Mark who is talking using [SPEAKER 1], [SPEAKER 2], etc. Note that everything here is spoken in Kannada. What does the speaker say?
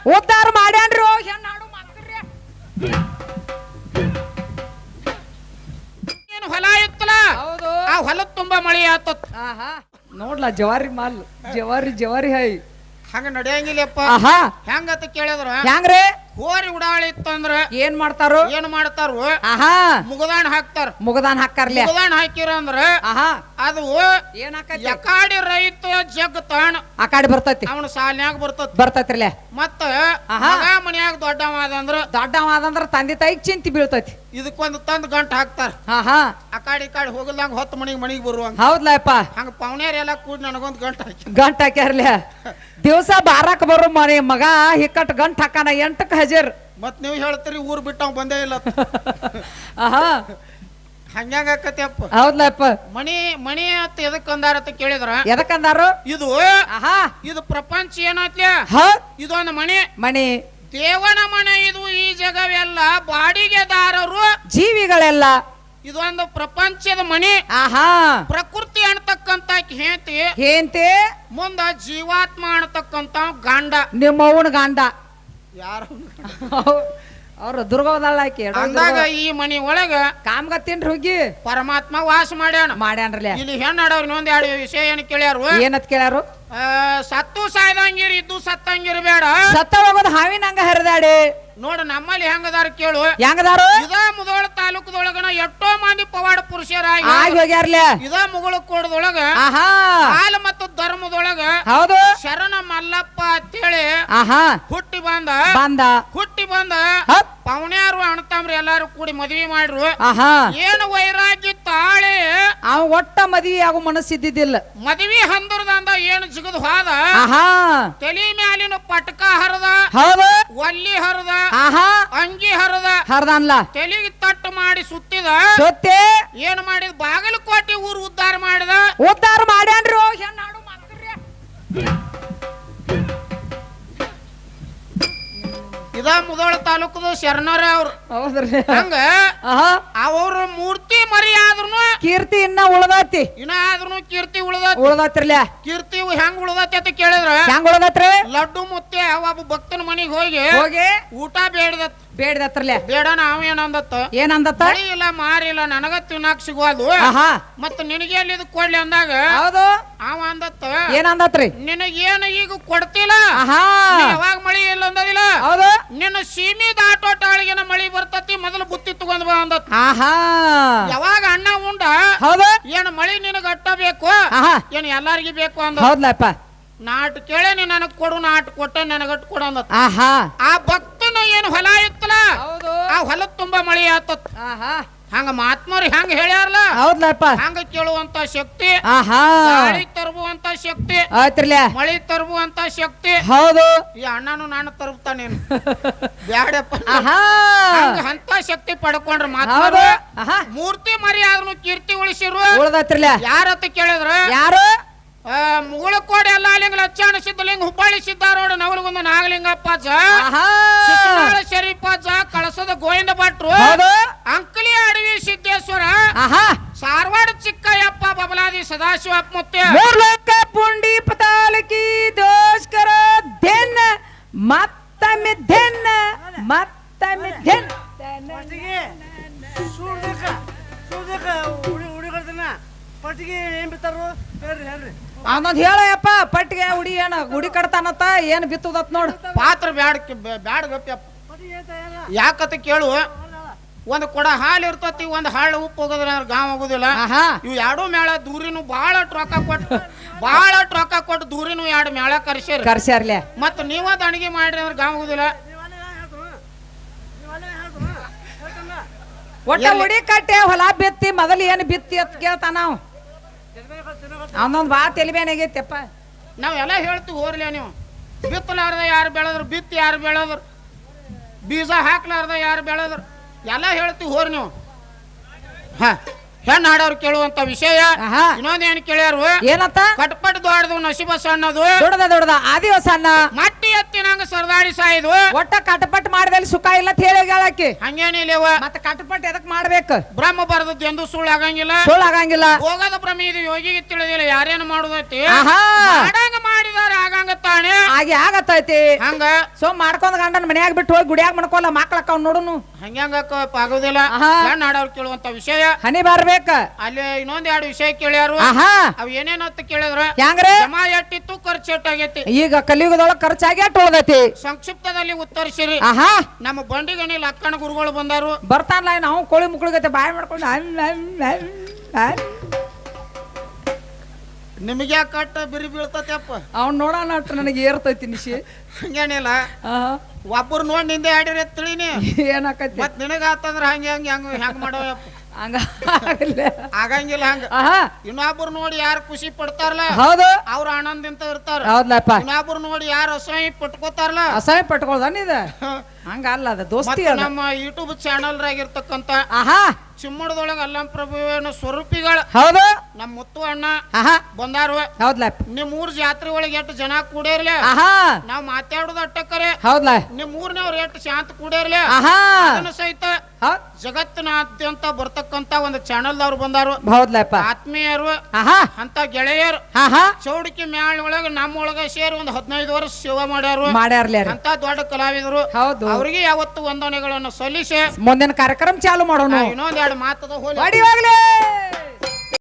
[SPEAKER 1] ಉದ್ದಾರ ಮಾಡ್ಯಾನ್ರಿ ಹೆಣ್ಣಾಡು ಮಾತ್ರಿ
[SPEAKER 2] ಏನು ಹೊಲ ಇತ್ತಲ್ಲ
[SPEAKER 1] ಹೌದು
[SPEAKER 2] ಆ ಹೊಲದ ತುಂಬಾ ಮಳಿ ಆತತ್
[SPEAKER 1] ಆಹಾ ನೋಡ್ಲಾ ಜವಾರಿ ಮಾಲ್ ಜವಾರಿ ಹೈ
[SPEAKER 2] ಹಂಗ ನಡೆಯಂಗಿಲ್ಲಪ್ಪ
[SPEAKER 1] ಆಹಾ
[SPEAKER 2] ಹೆಂಗತ ಕೇಳಿದ್ರ
[SPEAKER 1] ಹ್ಯಾಂಗ್ರಿ
[SPEAKER 2] ಹೋರಿ ಉಡಾಳಿ ಇತ್ತಂದ್ರ
[SPEAKER 1] ಏನ್ ಮಾಡ್ತಾರು
[SPEAKER 2] ಏನ್ ಮಾಡ್ತಾರು
[SPEAKER 1] ಆಹಾ
[SPEAKER 2] ಮುಗದಾಣ ಹಾಕ್ತಾರ
[SPEAKER 1] ಮುಗದಾನ್ ಹಾಕಾರ್ಲಿ
[SPEAKER 2] ಮುಗದಾಣ ಹಾಕಿರ ಅಂದ್ರ
[SPEAKER 1] ಆಹಾ
[SPEAKER 2] ಅದು
[SPEAKER 1] ಏನ್ ಹಾಕತಿ
[SPEAKER 2] ಯಕಾಡಿ ರೈತ ಜಗ್ ತಾಣ
[SPEAKER 1] ಆ ಕಾಡಿ ಬರ್ತೈತಿ
[SPEAKER 2] ಅವನ ಸಾಲಿನ್ಯಾಗ ಬರ್ತತ್
[SPEAKER 1] ಬರ್ತೈತ್ರಿಲೆ
[SPEAKER 2] ಮತ್ತ
[SPEAKER 1] ಆಹಾ.
[SPEAKER 2] ಮಗ ಮನ್ಯಾಗ ದೊಡ್ಡವಾದಂದ್ರ
[SPEAKER 1] ದೊಡ್ಡವಾದಂದ್ರ ತಂದೆ ತಾಯಿಗ್ ಚಿಂತಿ ಬೀಳ್ತೈತಿ
[SPEAKER 2] ಇದಕ್ಕೊಂದು ತಂದ್ ಗಂಟ ಹಾಕ್ತಾರ
[SPEAKER 1] ಆಹಾ
[SPEAKER 2] ಆ ಕಾಡಿ ಹೋಗಲ್ದಂಗ ಹೊತ್ತು ಮನಿಗ್ ಬರುವಂಗ
[SPEAKER 1] ಹೌದ್ಲಪ್ಪ
[SPEAKER 2] ಹಂಗ ಪವನ್ಯಾರೆಲ್ಲ ಕೂಡಿ ನನಗೊಂದು ಗಂಟ ಹಾಕಿ
[SPEAKER 1] ಗಂಟ್ ಹಾಕ್ಯಾರ್ಲೆ ದಿವಸ ಬಾರಕ್ ಬರೋ ಮನೆ ಮಗ ಹಿಕ್ಕಟ್ ಗಂಟ್ ಹಾಕಾನ 8ಕ್ಕೆ ಹಜರ್
[SPEAKER 2] ಮತ್ ನೀವ್ ಹೇಳ್ತೀರಿ ಊರ್ ಬಿಟ್ಟವ್ ಬಂದೇ ಇಲ್ಲ
[SPEAKER 1] ಆಹಾ
[SPEAKER 2] ಹಂಗ್ಯಾಂಗ ಆಕತಿಯಪ್ಪ
[SPEAKER 1] ಹೌದ್ಲಪ್ಪ
[SPEAKER 2] ಮಣಿ ಅಂತ ಎದಕ್ ಅಂದಾರತ್ತ ಕೇಳಿದ್ರ
[SPEAKER 1] ಎದಕ್ಕಂದಾರು
[SPEAKER 2] ಇದು
[SPEAKER 1] ಆಹಾ
[SPEAKER 2] ಇದು ಪ್ರಪಂಚ ಏನಾತ್ಲ
[SPEAKER 1] ಹೌದ್
[SPEAKER 2] ಇದೊಂದು ಮಣಿ
[SPEAKER 1] ಮಣಿ
[SPEAKER 2] ದೇವನ ಮನೆ ಇದು ಈ ಜಗವೆಲ್ಲ ಬಾಡಿಗೆದಾರರು
[SPEAKER 1] ಜೀವಿಗಳೆಲ್ಲ
[SPEAKER 2] ಇದೊಂದು ಪ್ರಪಂಚದ ಮನೆ
[SPEAKER 1] ಆಹಾ
[SPEAKER 2] ಪ್ರಕೃತಿ ಅಣ್ತಕ್ಕಂತ ಹೇಂತಿ
[SPEAKER 1] ಏಂತೆ
[SPEAKER 2] ಮುಂದ ಜೀವಾತ್ಮ ಅಣ್ತಕ್ಕಂತ ಗಂಡ
[SPEAKER 1] ನಿಮ್ಮ ಅವನ ಗಂಡ
[SPEAKER 2] ಯಾರು
[SPEAKER 1] ಅವ್ರ ದುರ್ಗವದಲ್ಲ ಆಕಿ
[SPEAKER 2] ಅಂದಾಗ ಈ ಮನಿ ಒಳಗ
[SPEAKER 1] ಕಾಮ್ಗತ್ತೇನ್ರಿ ಹೋಗಿ
[SPEAKER 2] ಪರಮಾತ್ಮ ವಾಸ
[SPEAKER 1] ಮಾಡ್ಯಾನ್ರಲ್ಲ
[SPEAKER 2] ಇಲ್ಲಿ ಹೆಣ್ಣಾಡವ್ರ ಇನ್ನೊಂದ್ ಎರಡು ವಿಷಯ ಏನ್ ಕೇಳ್ಯಾರು
[SPEAKER 1] ಏನತ್ ಕೇಳ್ಯಾರು
[SPEAKER 2] ಸತ್ತು ಸಾಯ್ದಂಗಿರ್ ಇದ್ದು ಸತ್ತಂಗಿರ್ ಬೇಡ
[SPEAKER 1] ಸತ್ತ ಹೋಗೋದು ಹಾವಿನ ಹಂಗ ಹರಿದಾಡಿ
[SPEAKER 2] ನೋಡ ನಮ್ಮಲ್ಲಿ ಹೆಂಗದಾರ ಕೇಳು
[SPEAKER 1] ಹೆಂಗದಾರು
[SPEAKER 2] ಇದ ಮುದೋಳ ತಾಲೂಕದೊಳಗನ ಎಷ್ಟೋ ಮಂದಿ ಪವಾಡ ಪುರುಷರಾಗಿ
[SPEAKER 1] ಆಗಿ ಹೋಗ್ಯಾರ್ಲೆ
[SPEAKER 2] ಇದ ಮುಗುಳ ಕೋಡದೊಳಗ
[SPEAKER 1] ಆಹಾ
[SPEAKER 2] ಹಾಲು ಮತ್ತು ಧರ್ಮದೊಳಗ
[SPEAKER 1] ಹೌದು
[SPEAKER 2] ಶರಣ ಮಲ್ಲಪ್ಪ ಅಂತೇಳಿ
[SPEAKER 1] ಆಹಾ
[SPEAKER 2] ಹುಟ್ಟಿ ಬಂದ
[SPEAKER 1] ಹತ್
[SPEAKER 2] ಪವನ್ಯಾರು ಅಣ್ತಂಬ್ರಿ ಎಲ್ಲಾರು ಕೂಡಿ ಮದ್ವಿ ಮಾಡ್ರು
[SPEAKER 1] ಆಹಾ
[SPEAKER 2] ಏನು ವೈರಾಗ್ಯ ತಾಳೆ
[SPEAKER 1] ಅವ ಒಟ್ಟ ಮದ್ವಿ ಆಗೋ ಮನಸ್ಸಿದ್ದಿದ್ದಿಲ್ಲ
[SPEAKER 2] ಮದ್ವಿ ಹಂದರ್ದಂದ ಏನು ಜಿಗದ್ ಹೋದ
[SPEAKER 1] ಆಹಾ
[SPEAKER 2] ತಲಿ ಮ್ಯಾಲಿನ ಪಟಕ ಹರದ
[SPEAKER 1] ಹೌದು
[SPEAKER 2] ಒಲ್ಲಿ ಹರದ
[SPEAKER 1] ಆಹಾ
[SPEAKER 2] ಅಂಗಿ ಹರದ
[SPEAKER 1] ಹರ್ದನ್ಲ
[SPEAKER 2] ತಲಿಗೆ ತಟ್ಟು ಮಾಡಿ ಸುತ್ತಿದ
[SPEAKER 1] ಸೊತ್ತೆ
[SPEAKER 2] ಏನ್ ಮಾಡಿದ ಬಾಗಲಕೋಟೆ ಊರು ಉದ್ಧಾರ ಮಾಡಿದ
[SPEAKER 1] ಉದ್ದಾರ ಮಾಡ್ಯಾನ್ರಿ ಹೆಣ್ಣಾಡು ಮಾತ್ರಿ
[SPEAKER 2] ಇದ ಮುದೋಳ ತಾಲೂಕದ ಶರಣರ ಅವ್ರು
[SPEAKER 1] ಹೌದ್ರಿ
[SPEAKER 2] ಹಂಗ
[SPEAKER 1] ಆಹಾ
[SPEAKER 2] ಅವ್ರ ಮೂರ್ತಿ ಮರಿ ಆದ್ರೂ
[SPEAKER 1] ಕೀರ್ತಿ ಇನ್ನ ಉಳ್ದೈತಿ
[SPEAKER 2] ಇನ್ನ ಆದ್ರೂ ಕೀರ್ತಿ
[SPEAKER 1] ಉಳ್ದೈತ್ರಿಲ್ಯಾ
[SPEAKER 2] ಕೀರ್ತಿ ಹೆಂಗ್ ಉಳ್ದತಿ ಅಂತ ಕೇಳಿದ್ರ
[SPEAKER 1] ಹೆಂಗ್ ಉಳ್ದೈತ್ರಿ
[SPEAKER 2] ಲಡ್ಡು ಮುತ್ತೆ ಒಬ್ಬ ಭಕ್ತನ ಮನಿಗ್ ಹೋಗಿ ಊಟ
[SPEAKER 1] ಬೇಡದತ್ರಲ್ಯಾ
[SPEAKER 2] ಬೇಡ ನಾವೇನಂದತ್ತ
[SPEAKER 1] ಏನಂದತ್ತ
[SPEAKER 2] ಮಳಿ ಇಲ್ಲ ಮಾರಿಲ್ಲ ನನಗ ತಿನ್ನಾಕ್ ಸಿಗೋದು
[SPEAKER 1] ಆಹಾ
[SPEAKER 2] ಮತ್ತ ನಿನಗೆ ಎಲ್ಲಿ ಇದು ಕೊಡ್ಲಿ ಅಂದಾಗ
[SPEAKER 1] ಹೌದು
[SPEAKER 2] ಅವ ಅಂದತ್ತ
[SPEAKER 1] ಏನಂದತ್ರಿ
[SPEAKER 2] ನಿನಗೇನು ಈಗ ಕೊಡ್ತಿಲ್ಲ
[SPEAKER 1] ಆಹಾ
[SPEAKER 2] ಯಾವಾಗ ಮಳಿ ಇಲ್ಲ ಅಂದದಿಲ್ಲ
[SPEAKER 1] ಹೌದು
[SPEAKER 2] ನಿನ್ನ ಸೀಮಿ ದಾಟೋಟಾಳಿಗೆನ ಮಳಿ ಬರ್ತತಿ ಮೊದಲು ಬುತ್ತಿ ತಗೊಂಡ್ ಬಾ ಅಂದತ್
[SPEAKER 1] ಆಹಾ
[SPEAKER 2] ಯಾವಾಗ ಅಣ್ಣ ಉಂಡ
[SPEAKER 1] ಹೌದು
[SPEAKER 2] ಏನ್ ಮಳಿ ನಿನಗ ಅಟ್ಟ ಬೇಕು
[SPEAKER 1] ಆಹಾ
[SPEAKER 2] ಏನ್ ಎಲ್ಲಾರ್ಗಿ ಬೇಕು ಅಂದ
[SPEAKER 1] ಹೌದ್ಲಪ್ಪ
[SPEAKER 2] ನಾಟ್ ಕೇಳೆ ನೀ ನನಗ್ ಕೊಡು ನಾಟ್ ಕೊಟ್ಟ ನನಗಟ್ ಕೊಡು ಅಂದತ್
[SPEAKER 1] ಆಹಾ
[SPEAKER 2] ಆ ಭಕ್ತನ ಏನ್ ಹೊಲ ಇತ್ತಲ್ಲ
[SPEAKER 1] ಹೌದು
[SPEAKER 2] ಆ ಹೊಲದ ತುಂಬಾ ಮಳಿ ಆತತ್
[SPEAKER 1] ಆಹಾ
[SPEAKER 2] ಹಂಗ ಮಹಾತ್ಮರು ಹೆಂಗ ಹೇಳ್ಯಾರಲ್ಲ
[SPEAKER 1] ಹೌದ್ಲಪ್ಪ
[SPEAKER 2] ಹಂಗ ಕೇಳುವಂತ ಶಕ್ತಿ
[SPEAKER 1] ಆಹಾ
[SPEAKER 2] ಗಾಳಿ ತರುವಂತ ಶಕ್ತಿ
[SPEAKER 1] ಆಯ್ತ್ರಲ್ಯಾ
[SPEAKER 2] ಮಳಿ ತರುವಂತ ಶಕ್ತಿ
[SPEAKER 1] ಹೌದು
[SPEAKER 2] ಈ ಅಣ್ಣನು ನಾನು ತರುತ್ತಾನೇನು ಬ್ಯಾಡಪ್ಪ
[SPEAKER 1] ಆಹಾ
[SPEAKER 2] ಅಂತ ಶಕ್ತಿ ಪಡ್ಕೊಂಡ್ರ
[SPEAKER 1] ಹೌದು
[SPEAKER 2] ಮಾತಾಡ
[SPEAKER 1] ಆಹಾ
[SPEAKER 2] ಮೂರ್ತಿ ಮರಿ ಆದ್ರೂ ಕೀರ್ತಿ ಉಳಿಸಿರು
[SPEAKER 1] ಉಳ್ದೈತ್ರಿಲ್ಯಾ
[SPEAKER 2] ಯಾರತ್ತ ಕೇಳಿದ್ರ
[SPEAKER 1] ಯಾರು
[SPEAKER 2] ಮುಗುಳಕೋಡಿ ಎಲ್ಲ ಲಿಂಗ ಲಕ್ಷಣ ಸಿದ್ಧಲಿಂಗ ಹುಬ್ಬಳ್ಳಿ ಸಿದ್ದಾರೋಡ ನವಲಗುಂದ ನಾಗಲಿಂಗಪ್ಪಾಜ
[SPEAKER 1] ಆಹಾ
[SPEAKER 2] ಶಿಶುನಾಳ ಶರೀಫಾಜ ಕಳಸದ ಗೋವಿಂದ ಭಟ್ರು
[SPEAKER 1] ಹೌದು
[SPEAKER 2] ಅಂಕಲಿ ಅಡವಿ ಸಿದ್ದೇಶ್ವರ
[SPEAKER 1] ಆಹಾ
[SPEAKER 2] ಸಾರವಾಡ ಚಿಕ್ಕಯ್ಯಪ್ಪ ಬಬಲಾದಿ ಸದಾಶಿವಪ್ಪ ಮುತ್ತೆ
[SPEAKER 1] ಮೂರ್ಲೋಕ ಪುಂಡಿ ಪತಾಲಕಿ ದೋಸ್ಕರ ಧೆನ್ ಮತ್ತೊಮ್ಮೆ ಧೆನ್ ಅವನೊಂದ್ ಹೇಳಯ್ಯಪ್ಪ ಪಟ್ಟಿಗೆ ಉಡಿ ಏನ ಗುಡಿ ಕಟ್ತಾನತ್ತ ಏನ್ ಬಿತ್ತದತ್ ನೋಡು
[SPEAKER 2] ಪಾತ್ರ ಬ್ಯಾಡ ಗಪ್ಪ್ಯಪ್ಪ ಯಾಕತ್ತ ಕೇಳು ಒಂದ್ ಕೊಡ ಹಾಲು ಇರ್ತತಿ ಒಂದ್ ಹಾಳು ಉಪ್ಪು ಹೋಗೋದ್ರ ಗಾಂವ್ ಹೋಗುದಿಲ್ಲ ಇವ್ ಎರಡು ಮೇಳ ದೂರಿನು ಬಾಳ ರೊಕ್ಕ ಕೊಟ್ಟು ದೂರಿನು ಎರಡು ಮೇಳ
[SPEAKER 1] ಕರ್ಸ್ಯಾರ್ಲೆ
[SPEAKER 2] ಮತ್ತ ನೀವ ಅಡಿಗೆ ಮಾಡ್ರಿ ಅಂದ್ರೆ ಗಾಂವ್ ಹೋಗುದಿಲ್ಲ
[SPEAKER 1] ಒಟ್ಟ ಉಡಿ ಕಟ್ಟೆ ಹೊಲ ಬಿತ್ತಿ ಮೊದಲು ಏನ್ ಬಿತ್ತಿ ಅಂತ ಕೇಳ್ತಾನ ಅವನೊಂದ್ ಬಾ ತೆಲಿಬೇನಾಗೈತೆಪ್ಪ
[SPEAKER 2] ನಾವೆಲ್ಲ ಹೇಳ್ತೀವಿ ಹೋರ್ಲೆ ನೀವು ಬಿತ್ತಲಾರ್ದ ಯಾರು ಬೆಳೆದ್ರು ಬಿತ್ತಿ ಯಾರು ಬೆಳೆದ್ರು ಬೀಜ ಹಾಕ್ಲಾರ್ದ ಯಾರು ಬೆಳೆದ್ರು ಎಲ್ಲ ಹೇಳ್ತೀವಿ ಹೋರ್ ನೀವು ಹೆಣ್ಣು ಹಾಡೋರು ಕೇಳುವಂತ ವಿಷಯ ಇನ್ನೊಂದೇನು ಕೇಳ್ಯಾರು
[SPEAKER 1] ಏನಂತ
[SPEAKER 2] ಕಟ್ಪಟ್ ದೊಡ್ಡದು ನಶೀಬ ಸಣ್ಣದು
[SPEAKER 1] ದೊಡ್ಡದ ಆದಿವ ಸಣ್ಣ
[SPEAKER 2] ಮಟ್ಟಿ ಎತ್ತಿನಂಗ ಸರ್ದಾಡಿ ಸಾಯ್ದು
[SPEAKER 1] ಒಟ್ಟ ಕಟಪಟ್ ಮಾಡಿದಲ್ಲಿ ಸುಖ ಇಲ್ಲ ಅಂತ ಹೇಳಿ ಹೇಳಕ್ಕೆ
[SPEAKER 2] ಹಂಗೇನಿಲ್ಲವ
[SPEAKER 1] ಮತ್ತೆ ಕಟಪಟ್ ಎದಕ್ ಮಾಡ್ಬೇಕು
[SPEAKER 2] ಬ್ರಹ್ಮ ಬರದದ್ದು ಎಂದು ಸುಳ್ಳು
[SPEAKER 1] ಆಗಂಗಿಲ್ಲ
[SPEAKER 2] ಹೋಗದ ಭ್ರಮೆ ಇದು ಯೋಗಿಗೆ ತಿಳಿದಿಲ್ಲ ಯಾರೇನು ಮಾಡುದೈತಿ ಮಾಡಂಗ ಮಾಡಿದಾರೆ ಆಗಂಗ ತಾನೆ
[SPEAKER 1] ಆಗತ್ತೈತಿ
[SPEAKER 2] ಹಂಗ
[SPEAKER 1] ಮಾಡ್ಕೊಂಡ್ ಗಂಡನ ಮನ್ಯಾಗ ಬಿಟ್ಟು ಹೋಗಿ ಗುಡಿಯಾಗ ಮಾಡ್ಕೊಲ್ಲ ಮಕ್ಳಕ್ಕ ಅವ್ನು ನೋಡುನು
[SPEAKER 2] ಹಂಗ್ಯಾಂಗಕ್ಕ ಆಗೋದಿಲ್ಲ ಹೆಣ್ಣು ಆಡೋರು ಕೇಳುವಂತ ವಿಷಯ
[SPEAKER 1] ಹನಿ ಬರ್ಬೇಕ
[SPEAKER 2] ಅಲ್ಲಿ ಇನ್ನೊಂದ್ 2 ವಿಷಯ ಕೇಳ್ಯಾರು ಅವ್ ಏನೇನಂತ ಕೇಳಿದ್ರ
[SPEAKER 1] ಹೆಂಗ್ರೆ
[SPEAKER 2] ಜಮಾ ಎಟ್ಟಿತ್ತು ಖರ್ಚು ಎಟ್ಟಾಗೈತಿ
[SPEAKER 1] ಈಗ ಕಲಿಯುಗದೊಳಗ ಖರ್ಚಾಗಿ ಅಟ್ ಉಳ್ದೈತಿ
[SPEAKER 2] ಸಂಕ್ಷಿಪ್ತದಲ್ಲಿ ಉತ್ತರಿಸಿರಿ ನಮ್ಮ ಬಂಡಿಗಣಿ ಲಕ್ಕಣ ಗುರುಗಳು ಬಂದಾರು
[SPEAKER 1] ಬರ್ತಾನಲ್ಲ ನಾವು ಕೋಳಿ ಮುಕ್ಕಳಿಗತ್ತೆ ಬಾಯ್ ಮಾಡ್ಕೊಂಡು
[SPEAKER 2] ನಿಮಗೆ ಕಟ್ಟ ಬಿರಿ ಬೀಳ್ತೈತಪ್ಪ
[SPEAKER 1] ಅವ್ನ್ ನೋಡೋಣ ನನಗೆ ಏರ್ತೈತಿ ನಿಶಿ
[SPEAKER 2] ಹಂಗೇನಿಲ್ಲ ಒಬ್ಬರು ನೋಡಿ ನಿಂದೆ ಆಡಿರ ತಿಳಿನಿ
[SPEAKER 1] ಏನಾಕೈತಿ
[SPEAKER 2] ಮತ್ ನಿನಗ ಆತಂದ್ರ ಹೆಂಗ್ ಮಾಡವಪ್ಪ
[SPEAKER 1] ಹಂಗ
[SPEAKER 2] ಆಗಂಗಿಲ್ಲ ಹಂಗ ಇನ್ನೊಬ್ರು ನೋಡಿ ಯಾರು ಖುಷಿ ಪಡ್ತಾರಲ್ಲ
[SPEAKER 1] ಹೌದು
[SPEAKER 2] ಅವ್ರ ಆನಂದಿಂದ ಇರ್ತಾರ
[SPEAKER 1] ಹೌದ್ಲಪ್ಪ
[SPEAKER 2] ಇನ್ನೊಬ್ರು ನೋಡಿ ಯಾರು ಅಸಹ್ಯ ಪಟ್ಕೋತಾರಲ್ಲ
[SPEAKER 1] ಅಸಹ್ಯ ಪಟ್ಕೊಳ್ದಾನಿದ ಹಂಗ ಅಲ್ಲ ಅದ ದೋಸ್ತಿ
[SPEAKER 2] ನಮ್ಮ ಯೂಟ್ಯೂಬ್ ಚಾನಲ್ ಆಗಿರ್ತಕ್ಕಂತ ಚಿಮ್ಮಡದೊಳಗ ಅಲ್ಲಂ ಪ್ರಭುವಿನ ಸ್ವರೂಪಿಗಳ
[SPEAKER 1] ಹೌದು
[SPEAKER 2] ನಮ್ಮ ಮುತ್ತು ಅಣ್ಣ ಬಂದಾರು
[SPEAKER 1] ಹೌದ್ಲಪ್ಪ
[SPEAKER 2] ನಿಮ್ ಊರ್ ಜಾತ್ರೆ ಒಳಗೆ ಎಷ್ಟು ಜನ ಕೂಡೇರ್ಲಿ ನಾವ್ ಮಾತಾಡುದ ಅಟ್ಟಕ್ಕರೆ
[SPEAKER 1] ಹೌದ್ಲ
[SPEAKER 2] ನಿಮ್ ಊರ್ನವ್ರು ಎಷ್ಟು ಶಾಂತ ಕೂಡೇರ್ಲಿ ಅದನ್ನ ಸಹಿತ ಜಗತ್ತಿನಾದ್ಯಂತ ಬರ್ತಕ್ಕಂತ ಒಂದು ಚಾನಲ್ ಅವ್ರು ಬಂದಾರು
[SPEAKER 1] ಹೌದ್ಲಪ್ಪ
[SPEAKER 2] ಆತ್ಮೀಯರು ಅಂತ ಗೆಳೆಯರು ಚೌಡಿಕಿ ಮ್ಯಾಳ ಒಳಗ ನಮ್ಮ ಒಳಗ ಸೇರಿ ಒಂದು 15 ವರ್ಷ ಸೇವಾ ಮಾಡ್ಯಾರು ಅಂತ ದೊಡ್ಡ ಕಲಾವಿದರು ಅವ್ರಿಗೆ ಯಾವತ್ತು ವಂದನೆಗಳನ್ನು ಸಲ್ಲಿಸಿ
[SPEAKER 1] ಮುಂದಿನ ಕಾರ್ಯಕ್ರಮ ಚಾಲು ಮಾಡೋಣ
[SPEAKER 2] ಇನ್ನೊಂದೆರಡು ಮಾತದ ಹೋಗಿ
[SPEAKER 1] ಹೋಗ್ಲಿ